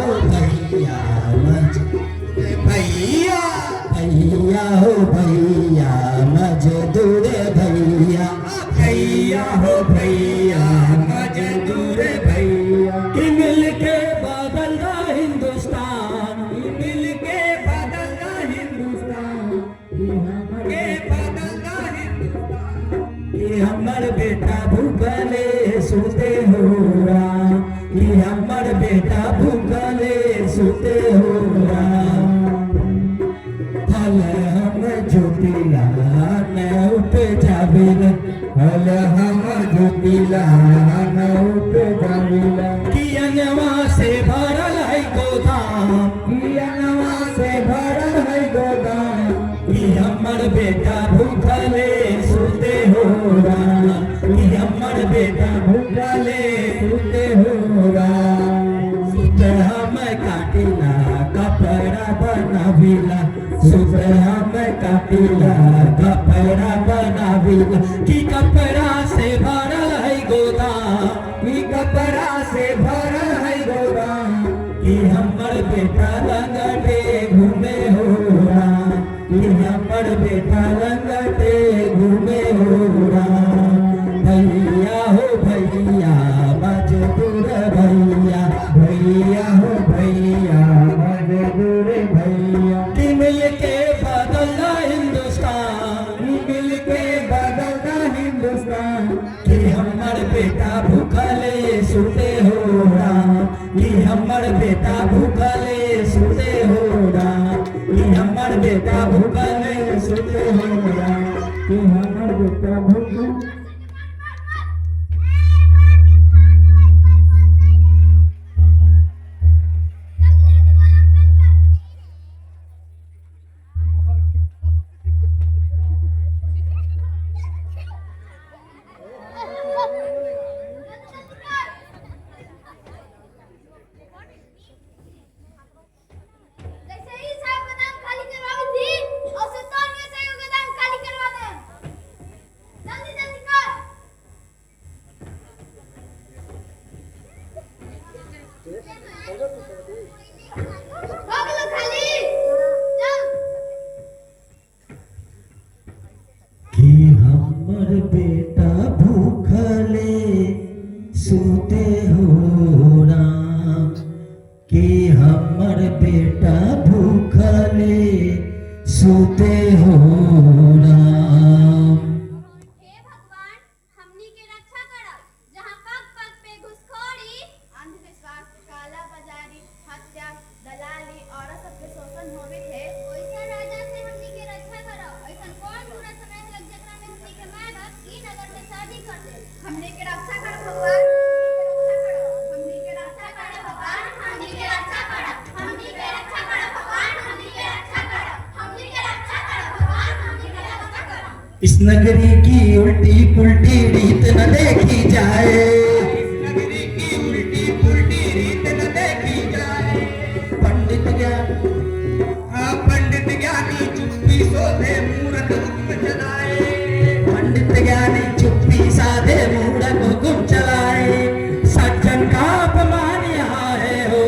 भैया भैया भैया हो भैया मजदूर भैया भैया हो भैया मजदूर भैया कि मिल के बदलना हिंदुस्तान मिल के बदलना हिंदुस्तान के बदलना हिंदुस्तान कि हमर बेटा भूखले सुते हो राम कि हमर बेटा भूखले सुते हो राम हल हम ज्योतिला न उठ जाबिल हल हम ज्योतिला न उठ जाबिल कियनवा से भरल है गोदाम कियनवा से भरल है गोदाम कि हमर बेटा भूखले सुते हो राम कि हमर बेटा भूखले सुते हो राम सुत हम काटिला कपड़ा बनाविला सुत हम काटिला कपड़ा बनाविला कि कपड़ा से भरल है गोदाम कि कपड़ा से भरल है गोदाम कि हमर बेटा लंगटे घूमे हो राम कि हमर बेटा लंगटे घूमे हो राम भैया हो भैया मजदूर भैया भैया हो भैया मजदूर भैया कि मिल के बदलना हिंदुस्तान मिल के बदलना हिंदुस्तान कि हमर बेटा भूखले सुते हो राम कि हमर बेटा भूखले सुते हो राम कि हमर बेटा भूखले सुते हो राम कि हमर बेटा भूखले बेटा भूखले सुते हो राम कि हमर बेटा भूखले सुते हो राम हे भगवान हमनी के रक्षा करब जहाँ पग पग पे घुसखोरी अंधविश्वास काला बाजारी हत्या दलाली और सबके शोषण होवे थे ओइसा राजा से हमनी के रक्षा करब ऐसा कौन बुरा समय लग जकरा में हमनी के माय बाप ई नगर में शादी कर दे हमनी के रक्षा कर भगवान हमनी के रक्षा कर भगवान हमनी के रक्षा कर हमनी के रक्षा कर भगवान हमनी के रक्षा कर हमनी के रक्षा कर भगवान हमनी के रक्षा कर इस नगरी की उल्टी पुल्टी रीत न देखी जाए इस नगरी की उल्टी पुल्टी रीत न देखी जाए पंडित ज्ञानी चुप्पी सोधे मूर्ख हुक्म चलाए पंडित ज्ञानी चुप्पी साधे मूर्ख हुक्म चलाए सज्जन का अपमान यहाँ है हो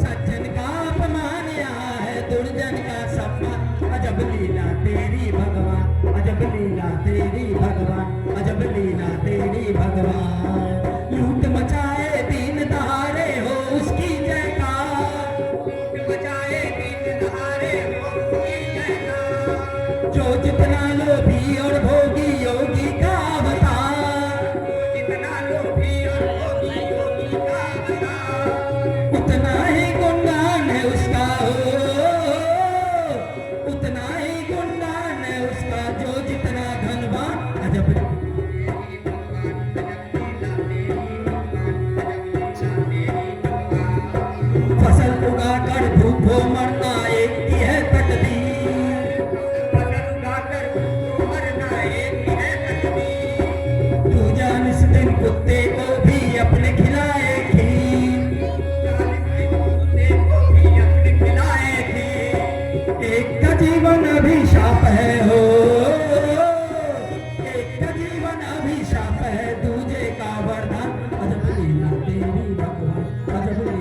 सज्जन का अपमान यहाँ है दुर्जन का सम्मान अजब लीला तेरी भगवान अजब लीला तेरी भगवान अजब लीला तेरी भगवान लूट मचाए दीन दहाड़े हो उसकी जयकार लूट मचाए दीन दहाड़े हो उसकी जयकार जो जितना लोभी और भोगी योगी का अवतार जितना लोभी और भोगी योगी का अवतार उतना ही गुणगान है उसका हो उतना ही गुणगान है उसका जो जितना धनवान अजब फसल उगाकर भूखों मरना एक ही है तकदीर फसल उगाकर भूखों मरना एक ही है तकदीर तू जान इस दिन कुत्ते को भी अपने खिलाए खीर कुत्ते को भी अपने खिलाए खीर एक का जीवन अभिशाप है हो एक का जीवन अभिशाप है दूजे का वरदान अजब लीला तेरी भगवान अजब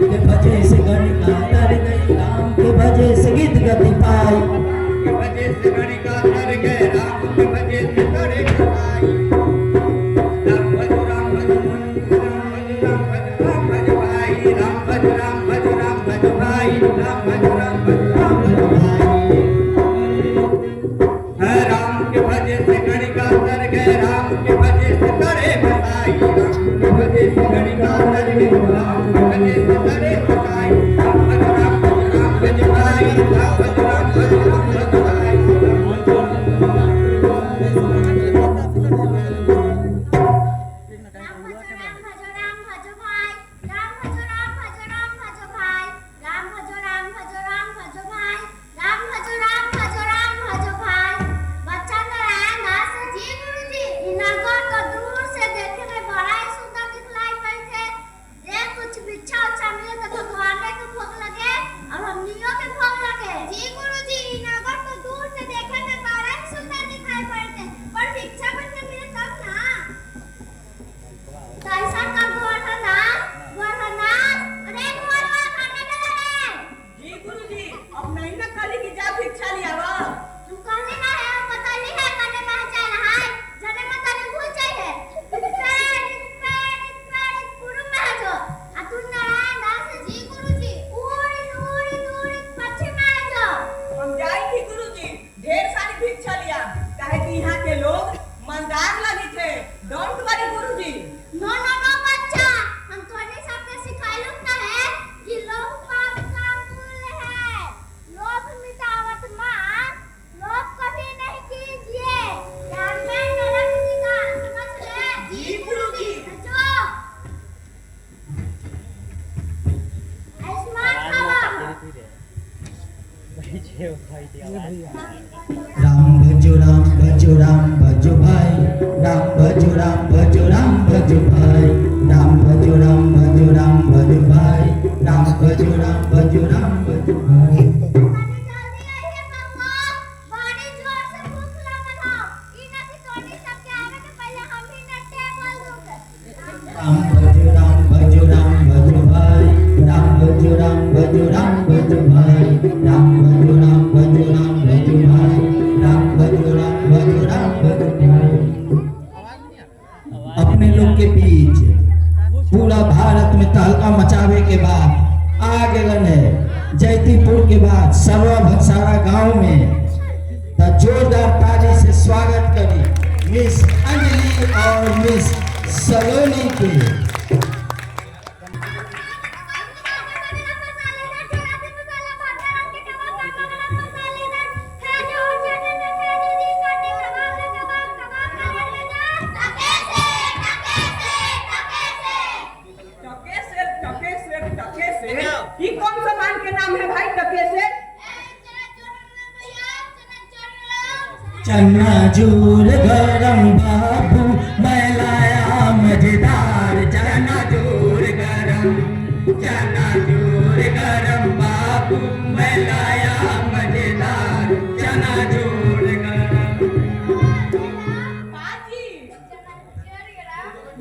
के भजे से गणिका तर गई राम के भजे से गिद्ध गति पाई राम भजो भाई राम भजो भाई राम भजो भाई राम भजो भाई राम भजो भाई राम भजो भाई राम भजो भाई अपने लोग के बीच पूरा भारत में तहलका मचावे के बाद आ गए है जैतीपुर के बाद सर्वा भक्सारा गांव में तो जोरदार ताली से स्वागत करी मिस अंजलि और मिस सलोनी के। ये कौन सा मान के नाम है भाई टके से? चनाचूर गरम बाबू मैं लाया मजेदार चनाचूर गरम बाबू मैं लाया मजेदार चनाचूर गरम। बाजी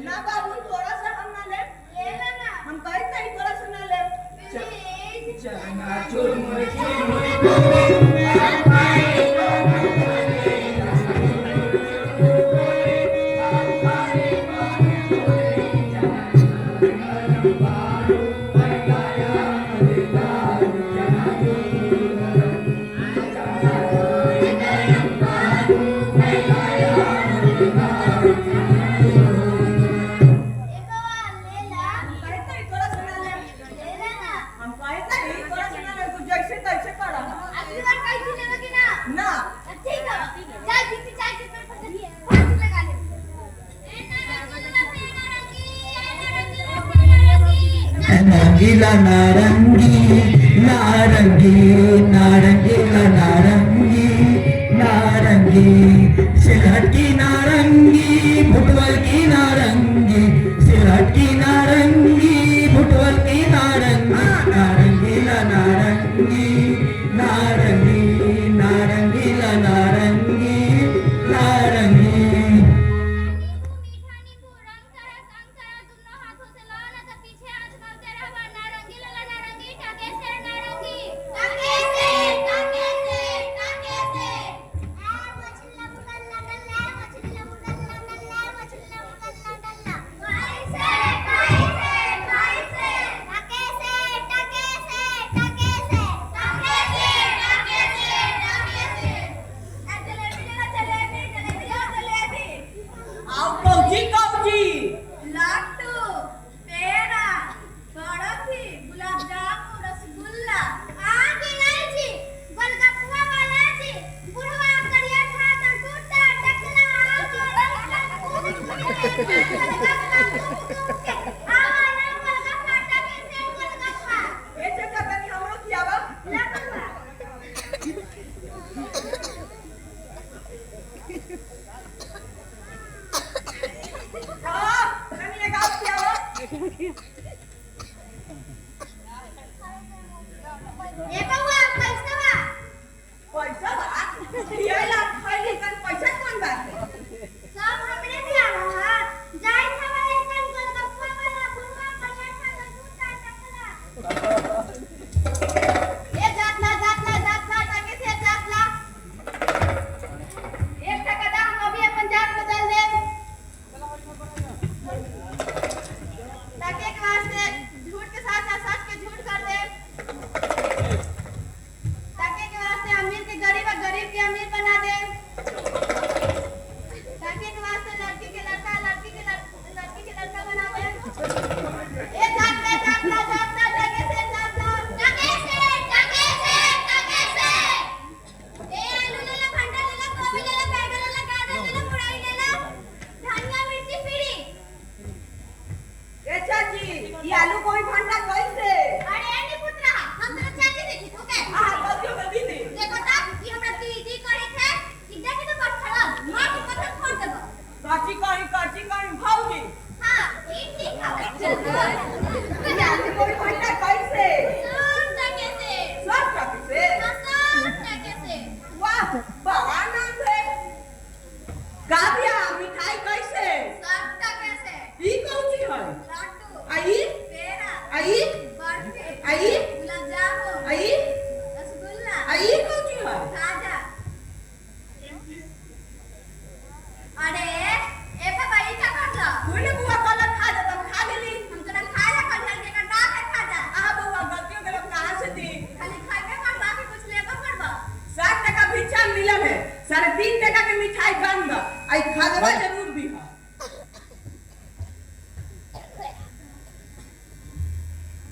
ना बाबू थोड़ा सा हम ना ले हम कहीं कहीं थोड़ा सा ना ले चनाचूर नारंगीला नारंगी नारंगी नारंगीला नारंगी नारंगी सिलहट की नारंगी फुटबॉल की नारंगी सिलहट की नारंगी फुटबॉल की नारंगी नारंगीला नारंगी नारंगी नारंगीला नारंगी नारंगी। ये बउआ पैसा बा पैसा बा खियाला खैली कन पैसा कौन बात है सब हमरे भी आवा है जाई हमारे कन कन गप्पा वाला बुआ पलेटा का जूता चकला ये जातला टाके से जातला 1 टका दा हम अभी अपन जात बदल दे टाके के वास्ते झूठ के साथ सच के झूठ कर दे टाके के वास्ते अमीर के गरीब और गरीब के अमीर बना दे टाके के वास्ते लड़की के लड़का लड़की के लड़का बना दे ये टाके से ए आलू ले ला भंडा ले ला गोभी ले ला बैगन ले ला गाजर ले ला मुरई ले ला धनिया मिर्ची पीड़ी ए चाची ये आलू कोई भंडा कैसे अरे नहीं पुत्रा हम तेरा चाची देखी तो के आ गलतियों गलती थी देखो ता कि हमरा दीदी करे थे कि देखे तो बट खड़ा मां के पत्थर फोड़ देबो काची कहीं भाऊजी हां ठीक है ये आलू कोई भंडा कैसे सब टके से सब कैसे सब टके से वाह बड़ा नाम है गाबिया मिठाई कैसे सब टके से ई कौन सी है लड्डू आई पेड़ा आई बर्फी आई गुलाब जामुन आई रसगुल्ला आई कौन सी है खाजा अरे ए बाबा ई का करला कोई ना बुआ कल खा जा तब खा गेली हम तोरा खाजा कटल के का डाल है खाजा आ बुआ गलतियों के लोग कहां से थी खाली खाइबे करबा कि कुछ लेबो करबा 60 टका भिक्षा मिलल है 3.5 टका के मिठाई बंद आई खाजवा जरूर भी है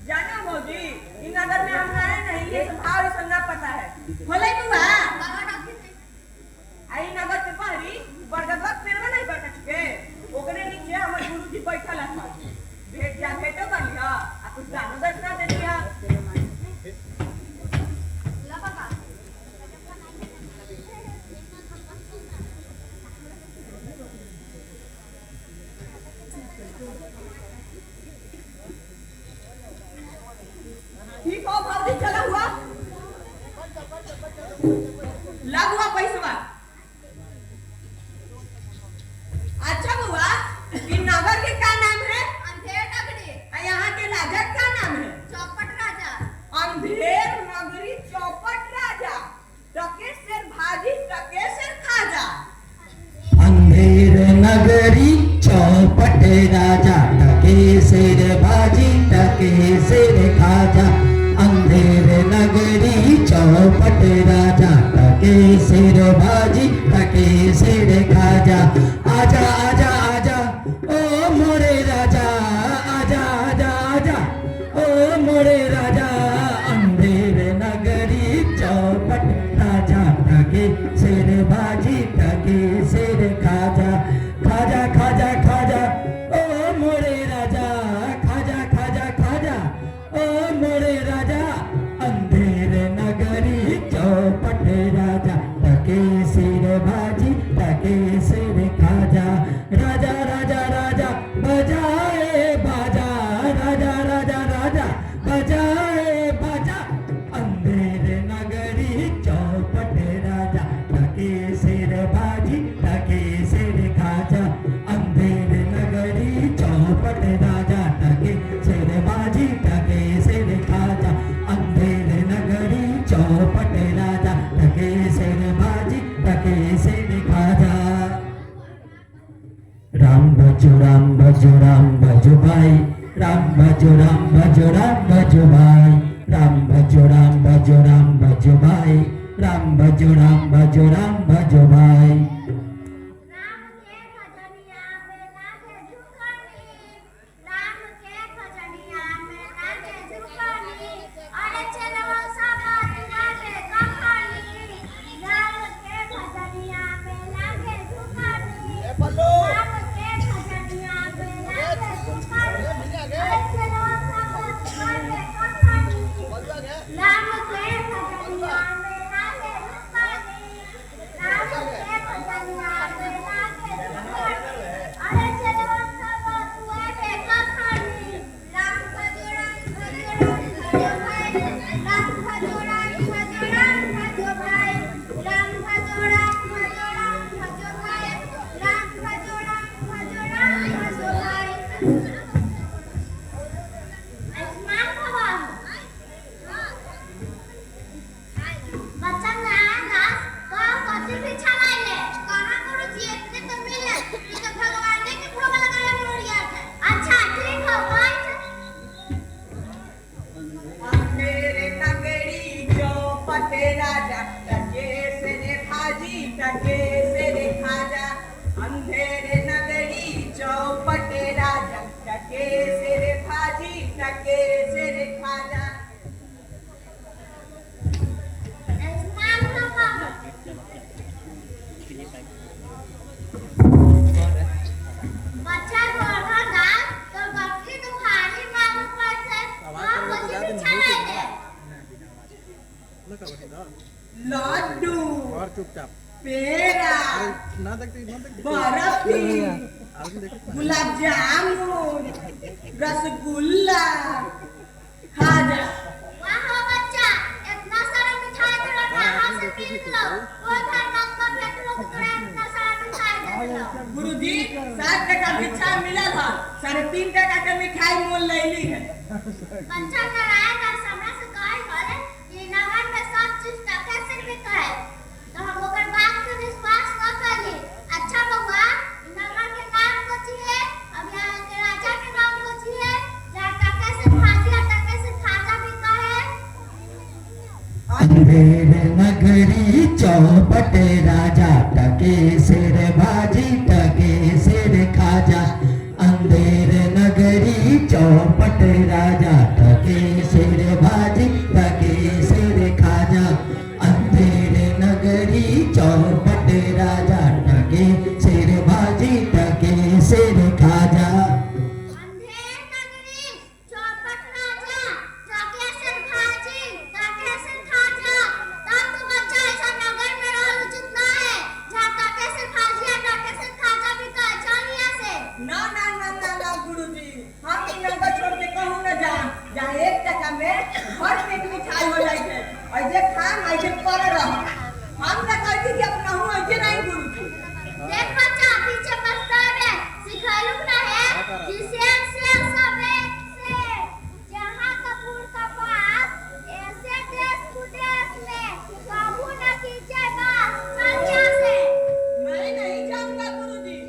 जाना मौजी इन नगर में हम आए नहीं ये सब भाव ये सब ना पता है होले बुआ बाबा डॉक्टर से आई नगर के पहरी बरगदवा पेड़वा नहीं बैठा चुके ओकरे नीचे हमर गुरुजी बैठल है भेटो कर लिया आ कुछ दानो दक्षिणा दे दिया ला बाबा ठीक हो भाभी चला हुआ लग हुआ पैसा अच्छा बुआ इन नगर के क्या नाम है अंधेर नगरी और यहाँ के राजा का नाम है चौपट राजा अंधेर नगरी चौपट राजा टकेसर भाजी टकेसर खाजा अंधेर नगरी चौपट राजा टके सिर भाजी टके सिर खाजा अंधेर नगरी चौपट राजा टके सिर भाजी टके सिर खाजा आजा आजा आजा ओ मोरे राजा आजा आजा आजा ओ मोरे राजा अंधेर नगरी चौपट राजा टके सिर भाजी टके सिर खाजा खाजा खाजा खाजा ओ मोरे राजा खाजा खाजा खाजा ओ मोरे राजा अंधेर नगरी चौपट राजा टके सिर भाजी टके सिर खाजा राजा राजा राजा बजाए बाजा राजा राजा राजा बजाए बाजा अंधेर नगरी चौपट राजा टके सिर भाजी टके सिर खाजा अंधेर नगरी चौपट राजा टके सिर भाजी टके सिर खाजा अंधेर नगरी चौपट राजा टके सिर भाजी टके सिर खाजा राम भजो भाई राम भजो भाई राम भजो भाई राम भजो भाई राम के खजनिया में लागे झुकनी राम के खजनिया में लागे झुकनी अरे चलो साबात लागे कहानी राम के खजनिया में लागे झुकनी राम के खजनिया में लागे झुकनी अरे चलो साबात लागे कहानी राम के खजनिया में लागे झुकनी राम के खजनिया आयुष्मान भवा। बच्चा में आएगा तो कथी पीछा लाइले कहाँ गुरुजी इतने तो मिले कि तो भगवान ने के भोग लगाने में उड़ गया था। अच्छा ठीक हो बैठ। अंधेरे नगरी चौपटे राजा टके से रे भाजी टके से रे खाजा। अंधेरे नगरी चौपटे राजा टके से रे भाजी टके से रे खाजा। आयुष्मान भवा। बच्चा गोधा दाल तो गट्टी तो भारी मांग पड़ते और कथी पीछा लाइले। लड्डू और चुपचाप पेड़ा ना देखते बर्फी गुलाब जामुन रसगुल्ला खाजा। वाह बच्चा इतना सारा मिठाई तो कहाँ से मिल लो कोई घर मत का भेट लो तो तोरा इतना सारा मिठाई दे लो। गुरुजी 7 टका भिक्षा मिला था 3.5 टका के मिठाई मोल लैली है। बच्चा नारायण दास हमरा से कहे बोले कि नगर में सब चीज टके से बिका है तो हम ओकर बात पे विश्वास न करी। अच्छा बउआ नगर के नाम कोची है अब यहाँ के राजा के नाम कोची है जहाँ टके से भाजी और टके से खाजा बिका है। अंधेर नगरी चौपट राजा टके सिर भाजी टके सिर खाजा। अंधेर नगरी चौपट राजा टके सिर भाजी टके सिर खाजा। अंधेर नगरी चौपट राजा टके सिर भाजी टके सिर खाजा। अंधेर नगरी चौपट राजा टके से भाजी टके से खाजा। तब तो बच्चा ऐसा नगर में रहल उचित ना है जहाँ टके से भाजी और टके से खाजा बिका है। चल यहाँ से। ना ना ना ना ना गुरुजी हम इ नगर छोड़ के कहूँ न जा जहाँ 1 टका में भर पेट मिठाई हो जाए थे ऐसे खान ऐसे पर रह। हम न कहती कि अपना हूँ ऐसे नहीं गुरुजी। देख बच्चा पीछे पछतावे सिखालू ना है कि शेर शेर सबे से जहाँ कपूर का पास ऐसे देश विदेश में काबू न कीजिए बात। चल यहाँ से। मैं नहीं जाऊंगा गुरुजी।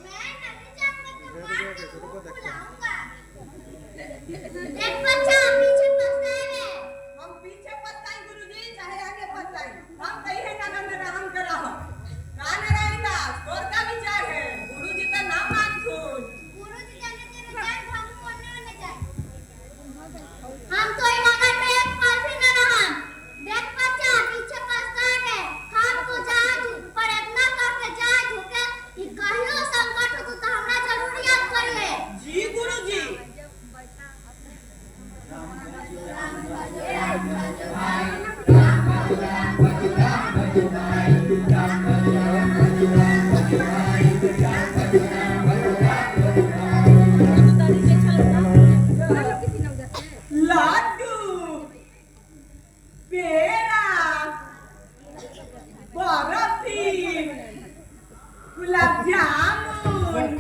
मैं नहीं जाऊंगा तो मार के मुंह फुलाऊंगा। देख बच्चा पीछे पछतावे। हम पीछे पछताएं गुरुजी चाहे आगे पछताएं हम कहीं है नगर में रहम कर रहा। का नारायण दास तोर का विचार है गुरुजी का नाम मान सुन। गुरुजी जाने तेरे जान हम कोने में जाए। हम तो इन नगर में एक पल भी न रहम। देख बच्चा पीछे पछतावे हम को जहाज पर इतना करके जहाज होके कि कहियो संकट हो तो हमरा जरूर याद करिए। जी गुरुजी। लड्डू पेड़ा बर्फी गुलाब जामुन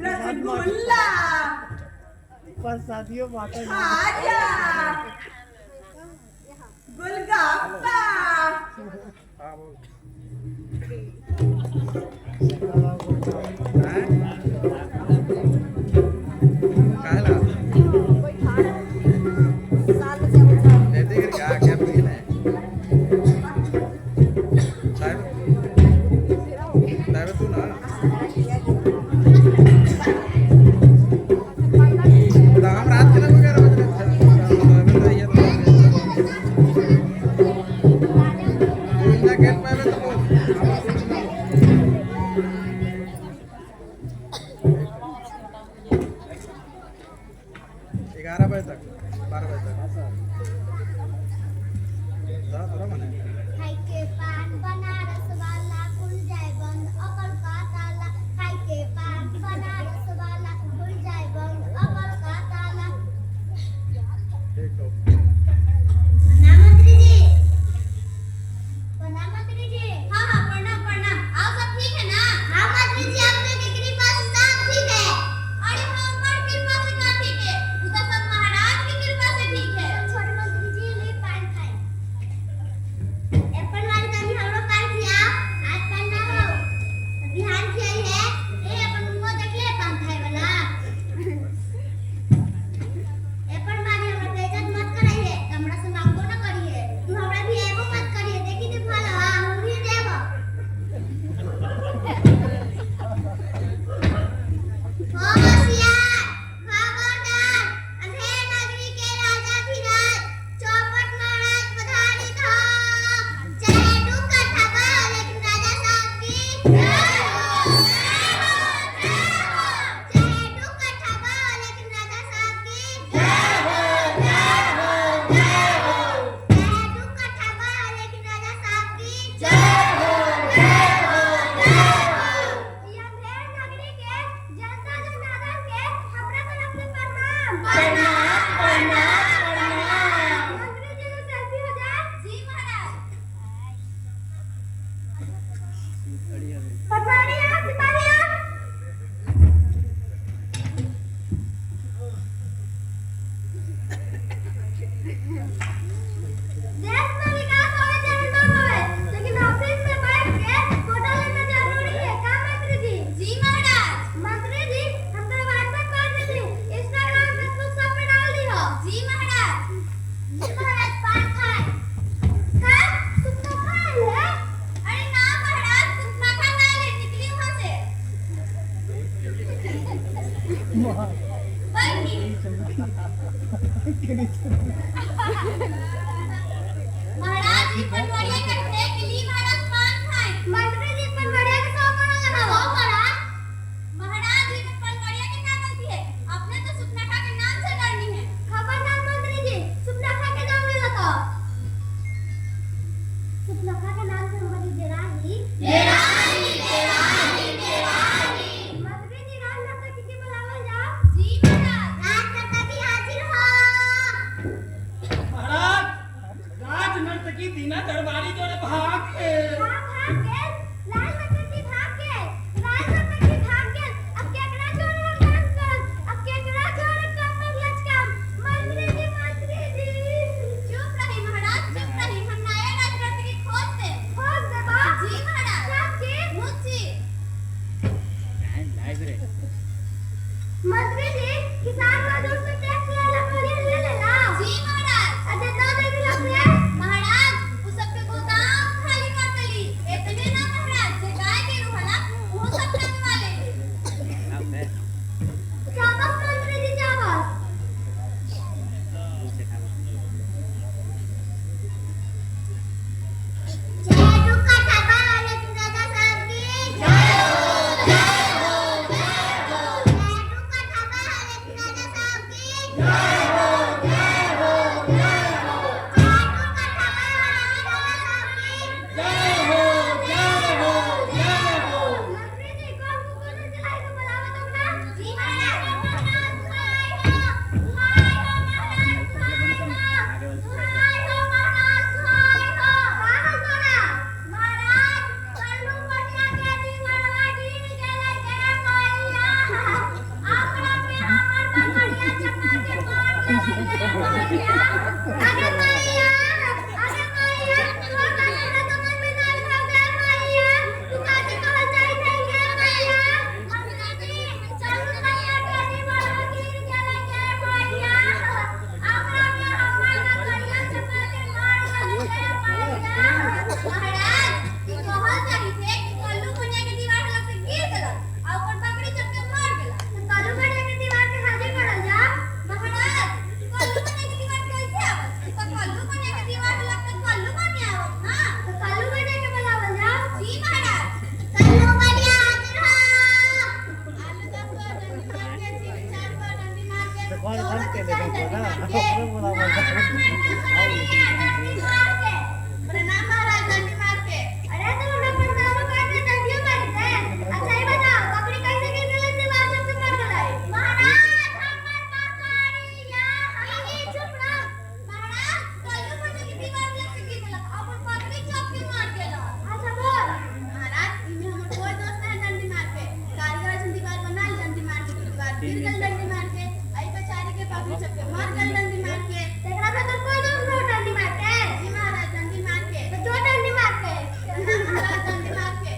रसगुल्ला शादियों बातें खाजा गोलगप्पा खाई के पान बनारस वाला खुल जाए बंद अकल का ताला। खाई के पान बनारस वाला खुल जाए बंद अकल का ताला। प्रणाम मंत्री जी। प्रणाम मंत्री जी। हाँ हाँ प्रणाम प्रणाम। आप सब ठीक है ना? हाँ मंत्री जी आपकी कृपा से सब प्रणाम प्रणाम। मंत्री जी को सेल्फी हो जाए। जी महाराज। पटवारिया सिपाहिया देश में विकास होवे चाहे ना होवे, लेकिन ऑफिस में बैठ के फोटो लेना जरूरी है का मंत्री जी? जी महाराज। मंत्री जी हम तो व्हाट्सएप कर दी थी, इंस्टाग्राम फेसबुक सब पे डाल दी हो। जी महाराज। जी महाराज पान खाए का सुप्ता खाए है? अरे ना महाराज सुप्ता खा ना ले, निकली वहां से बैठी। महाराज जी पटवारिया कहते हैं कि ली महाराज पान खाए। मंत्री जी पटवारिया के 100 करोड़ लगाओ महाराज। महाराज जी पटवारिया के क्या गलती है? आपने तो सुपनाखा के नाम से करनी है। खबरदार मंत्री जी, सुपनाखा के नाम ले लगा। सुपनाखा के नाम से हमारी देराही मंत्री जी राज नर्तकी के बुलावल जाओ। जी महाराज। राज नर्तकी हाजिर हो। महाराज राज नर्तकी दीना दरबारी जोड़े भाग के भाग गए लाल नर्तकी भाग गए लाल नर्तकी भाग गए। अब केकरा जोड़े हम डांस करब? अब केकरा जोड़े कमर लचकाम? मंत्री जी चुप रही महाराज, चुप रही। हम नया राज नर्तकी खोज दे बा। जी महाराज। सब जी मुच्ची। मंत्री जी किसान मजदूर से टैक्स ले लेना। जी महाराज। अरे ना देवी लोग महाराज वो सबके गोदाम खाली कर देली। इतने ना महाराज जे गाय के रुहला वो सब रखवा ले। चावल मंत्री जी चावल। जय दुखा ठाबा वाले सुजाता साहब की जय हो जय हो जय हो। जय दुखा ठाबा वाले सुजाता साहब की जय हो जय हो जय हो। जय दुखा ठाबा वाले सुजाता साहब की जय हो जय हो जय हो। मंत्री जी कौन कुकुर चलाई तो बुलावा तुम ना। जी महाराज। महाराज सुहाय हो महाराज सुहाय हो महाराज सुहाय हो। पागल सोना महाराज कल्लू पटिया के दीवारवा गिर गेले के कोइया। अपना पे हमर बकरिया चपा के मार देले के कोइया। अरे मैया तो काहे तो मन में नाल भाग गया मैया। तू काहे कहल जाई नहीं के मैया। मंत्री जी चलू पटिया के दीवारवा गिर गेले के कोइया। अपना पे हमर बकरिया चपा के मार देले के कोइया। महाराज ई कहल जाई थे कि कल्लू पटिया के दीवार लग के गिर गेल और ओकर बकरी चप के मार गेल। तो कल्लू पटिया के दीवार के हाजिर करल जा। महाराज कल्लू पटिया के दीवार कैसे आवत? तो कल्लू पटिया के दीवार लग के कल्लू पटिया आवत ना। तो कल्लू पटिया के बुलावल जा। जी महाराज। कल्लू पटिया हाजिर हो। आलू 10 पर डंडी मार के 3-4 पर डंडी मार के कौन दोनों के चार देखो डंडी ना मार के अपने बुलावल जा। प्रणाम महाराज डंडी मार के। अरे तुम हमरा प्रणाम करके डंडियो मार दे। अच्छा ये बताओ बकरी कैसे गिर गेलै दीवार से मर गेलै? महाराज हमर बकरिया हमी चुप रह। महाराज कल्लू पटिया के दीवार लग के गिर गेलै और बकरी चप के मार गेलै। अच्छा बोल। महाराज इमे हमर कोई दोस्त है डंडी मार के कारीगर से दीवार बनाई डंडी मार के दीवार गिर गेल डंडी मार के। आई बेचारी के बकरी चप के मार गेल डंडी मार के। तेकरा पे तो कोई दोस्त नहीं डंडी मार के। जी महाराज डंडी मार के। तो जो डंडी मार के महाराज डंडी मार के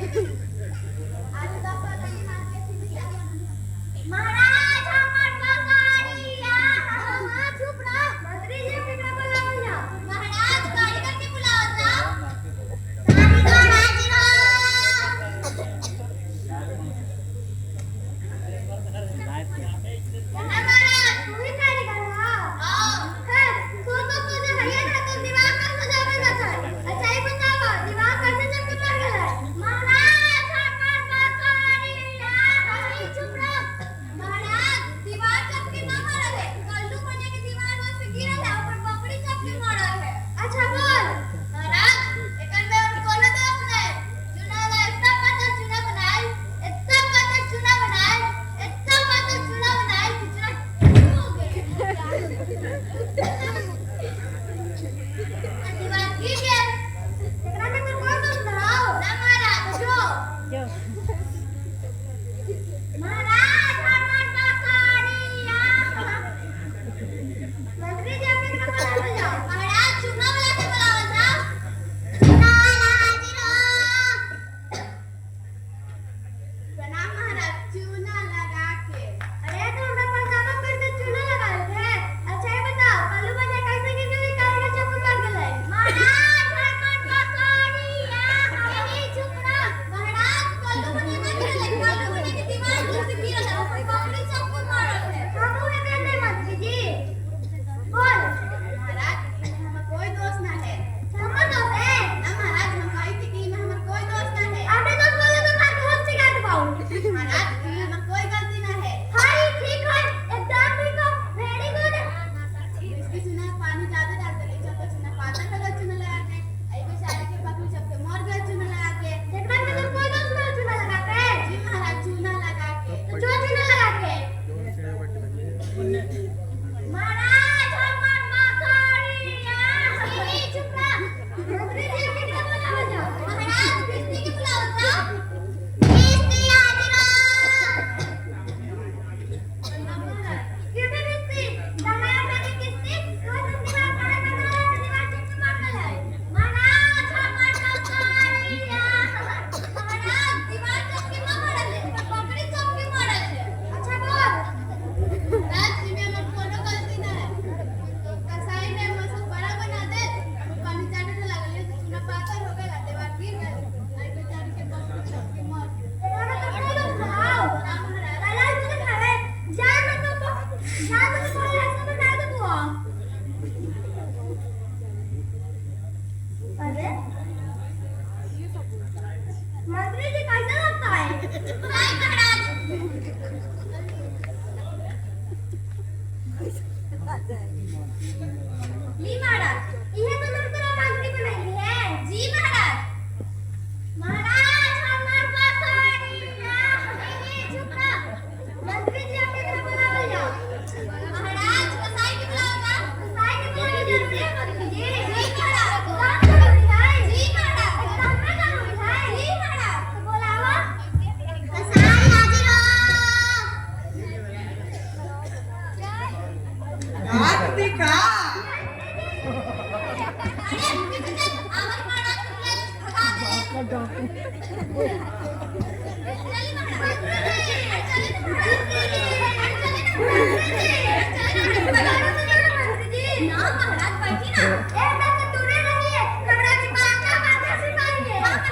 आज 10 पर डंडी मार के महाराज हमर बकरिया। हां चुप रह। मंत्री जी के बुलावल जाओ। महाराज कारीगर के बुलावल जाओ। कारीगर हाजिर हो।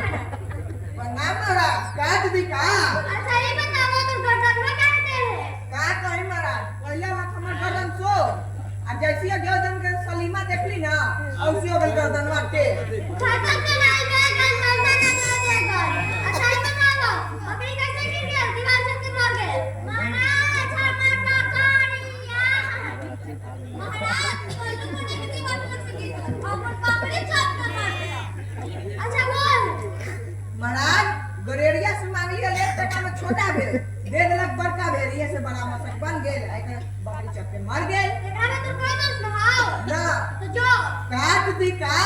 प्रणाम महाराज, काट दी का कहीं महाराज पहले बात हमार गर्दन सो आ जैसी गर्दन के सलीमा देखली ना औसी हो गल गर्दन वाटे महाराज गरेरिया से मांग लिया ले टका में छोटा भेल दे देलक बड़का भेल ये से बड़ा मसक बन गेल एकर बकरी चपके मर गेल ना काट दी का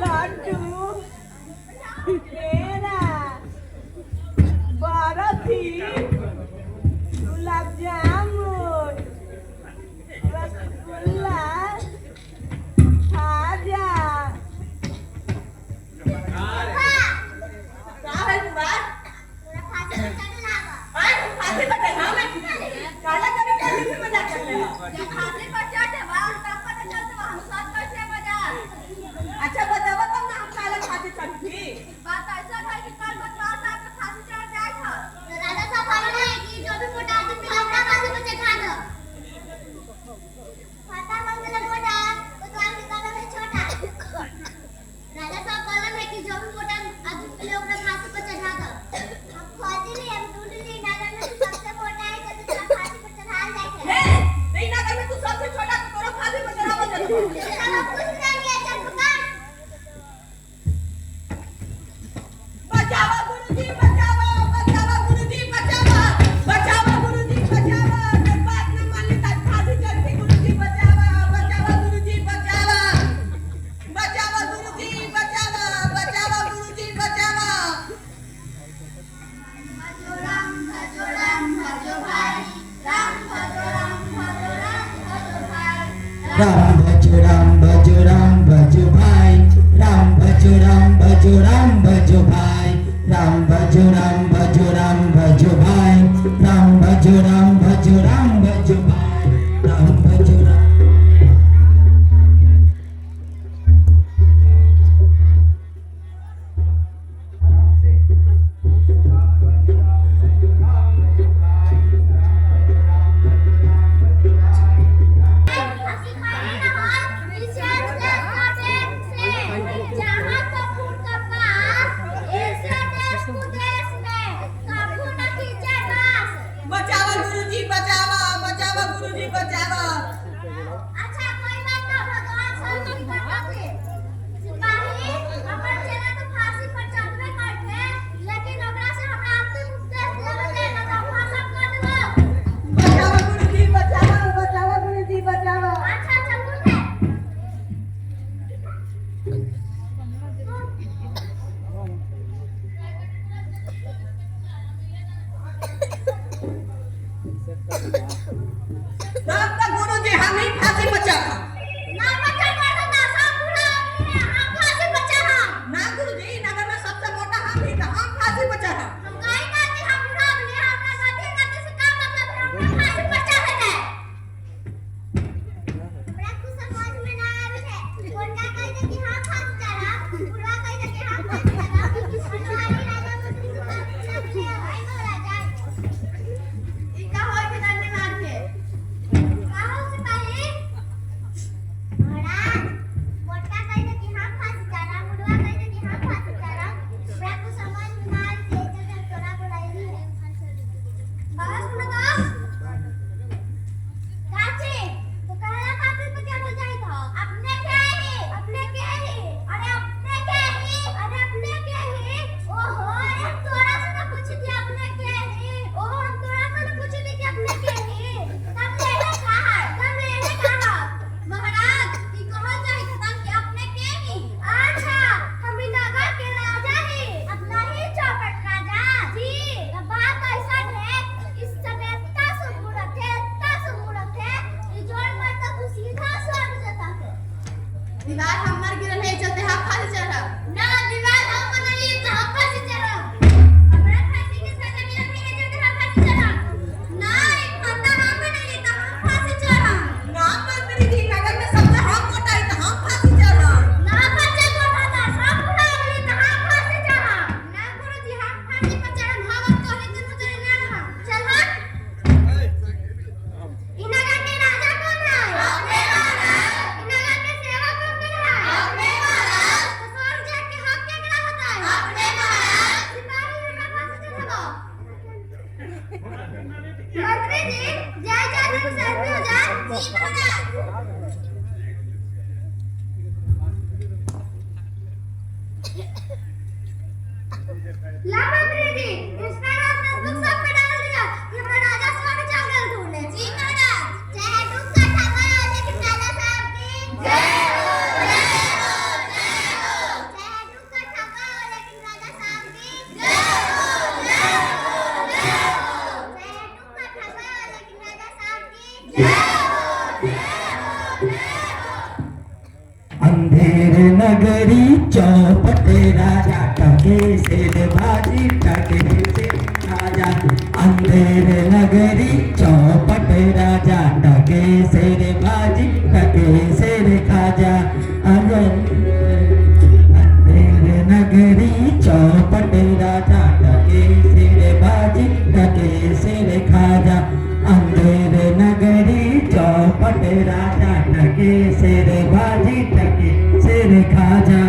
लड्डू पेड़ा बर्फी गुलाब जामुन रसगुल्ला खाजा का है बात फांसी पर चढ़ा मैं काला कभी कैसे से मजाक करते हो जब फांसी पर चढ़े वहां तब पता चलता हम सब कैसे मजाक अच्छा बताओ तब ना हम काला फांसी चढ़ी बात ऐसा है कि कल बतवा साहब के फांसी चढ़ जाए था राजा साहब बोले हैं कि जो भी मोटा आदमी अपना फांसी पर चढ़ा दो फाटा मंगल मोटा तो द्वार के कदम है छोटा राजा साहब बोले हैं कि जो भी मोटा आदमी लोग अपना फांसी पर चढ़ा दो हम खोजी नहीं हम ढूंढ नहीं नगर में सबसे मोटा है तो फांसी पर चढ़ा जाए हे नहीं नगर में तू सबसे छोटा तो तोरा फांसी पर चढ़ावा दे चलो कुछ नहीं है चल दुकान बचावा गुरुजी बचावा बचावा गुरुजी बचावा बचावा गुरुजी बचावा जब बात न मानी तब फांसी चढ़ती गुरुजी बचावा बचावा गुरुजी बचावा बचावा गुरुजी बचावा बचावा गुरुजी बचावा भजो राम भजो भाई राम भजो भाई राम भजो राम भजो भाई राम भजो राम भजो भाई राम भजो राम भजो भाई राम भजो राम भजो भाई राम भजो राम हंसी खाई ना हो इसे से जहां तो फूल का पास ऐसे देश कुदेश में काबू न कीजिए बस बचावा गुरुजी बचावा बचावा गुरुजी बचावा अच्छा कोई बात ना भगवान सब की बताते सिपाही अपन चला तो फांसी पर चढ़वे करके लेकिन ओकरा से हमरा अंतिम उपदेश देवे के ना तो फांसा कर देबो बचावा गुरुजी बचावा बचावा गुरुजी बचावा अच्छा चल बोल तब तक गुरुजी हम ही फांसी पर चढ़ा ना बच्चा कर दो सब पूरा हम फांसी पर चढ़ा ना गुरुजी नगर में सबसे मोटा हम ही था हम फांसी पर चढ़ा हम काहे ना कि हम पूरा अपने हमरा गति गति से का मतलब है हम फांसी पर चढ़े गए हमरा कुछ समझ में ना आवे है कोनका कह दे कि हां फांसी चढ़ा पूरा कह दे कि हां फांसी चढ़ा हमारी राजा मंत्री को पूछा कि आई हो राजा इनका होय के दंड मार के काहो सिपाही महाराज मोटा कह दे कि हां फांसी चढ़ा मुड़वा कह दे कि हां फांसी चढ़ा हमरा कुछ समझ में ना आवे जे तोरा बोलाई है बाबा सुनो तो काची तो कहला फांसी पे क्या बोल जाई था अपने के ही अरे अपने के ही ओहो अरे तोरा से ना पूछ दिया अपने के ही ओहो हम तोरा से ना पूछ ली कि अपने के ही तब लेने कहा महाराज ई कहल जाई था कि अपने के ही अच्छा हम ई नगर के राजा ही अपना ही चौपट राजा जी तो बात ऐसा है इस समय इतना सुमुरत है ये जोड़ मारता तू सीधा स्वर्ग जाता है दीवार हमर गिरल है चलते हम फांसी चढ़ा ना दीवार हम बनली तो हम फांसी चढ़ा हमरा फांसी के सजा मिलल नहीं है चलते हम फांसी चढ़ा नहीं पता हम बनली तो हम फांसी चढ़ा ना मंत्री जी नगर में सबसे हम मोटा है तो हम फांसी चढ़ा ना बच्चे को पता सब पूरा मिली तो हम फांसी चढ़ा ना गुरुजी हम फांसी पर चढ़न हम तोरे दुनु जने ना रहा चल हट इनका के राजा कौन है अपने महाराज इनका के सेवा कौन कर रहा है अपने महाराज तो स्वर्ग जाके हक केकरा होता है अपने महाराज सिपाही इनका फांसी चढ़ाओ मंत्री जी जय जय दिन सर्दी हो जाए जी महाराज ला मंत्री जी इंस्टाग्राम फेसबुक सब पे डाल दिया कि हमारा राजा स्वामी जंगल ढूंढे जी महाराज चाहे दुख का ठगा लेकिन राजा नगरी चौपट राजा टके से भाजी टके से खाजा अंधेर नगरी चौपट राजा टके से भाजी टके से खाजा अंधेर नगरी चौपट राजा टके से भाजी टके से खाजा अंधेर नगरी चौपट राजा टके से भाजी टके से खाजा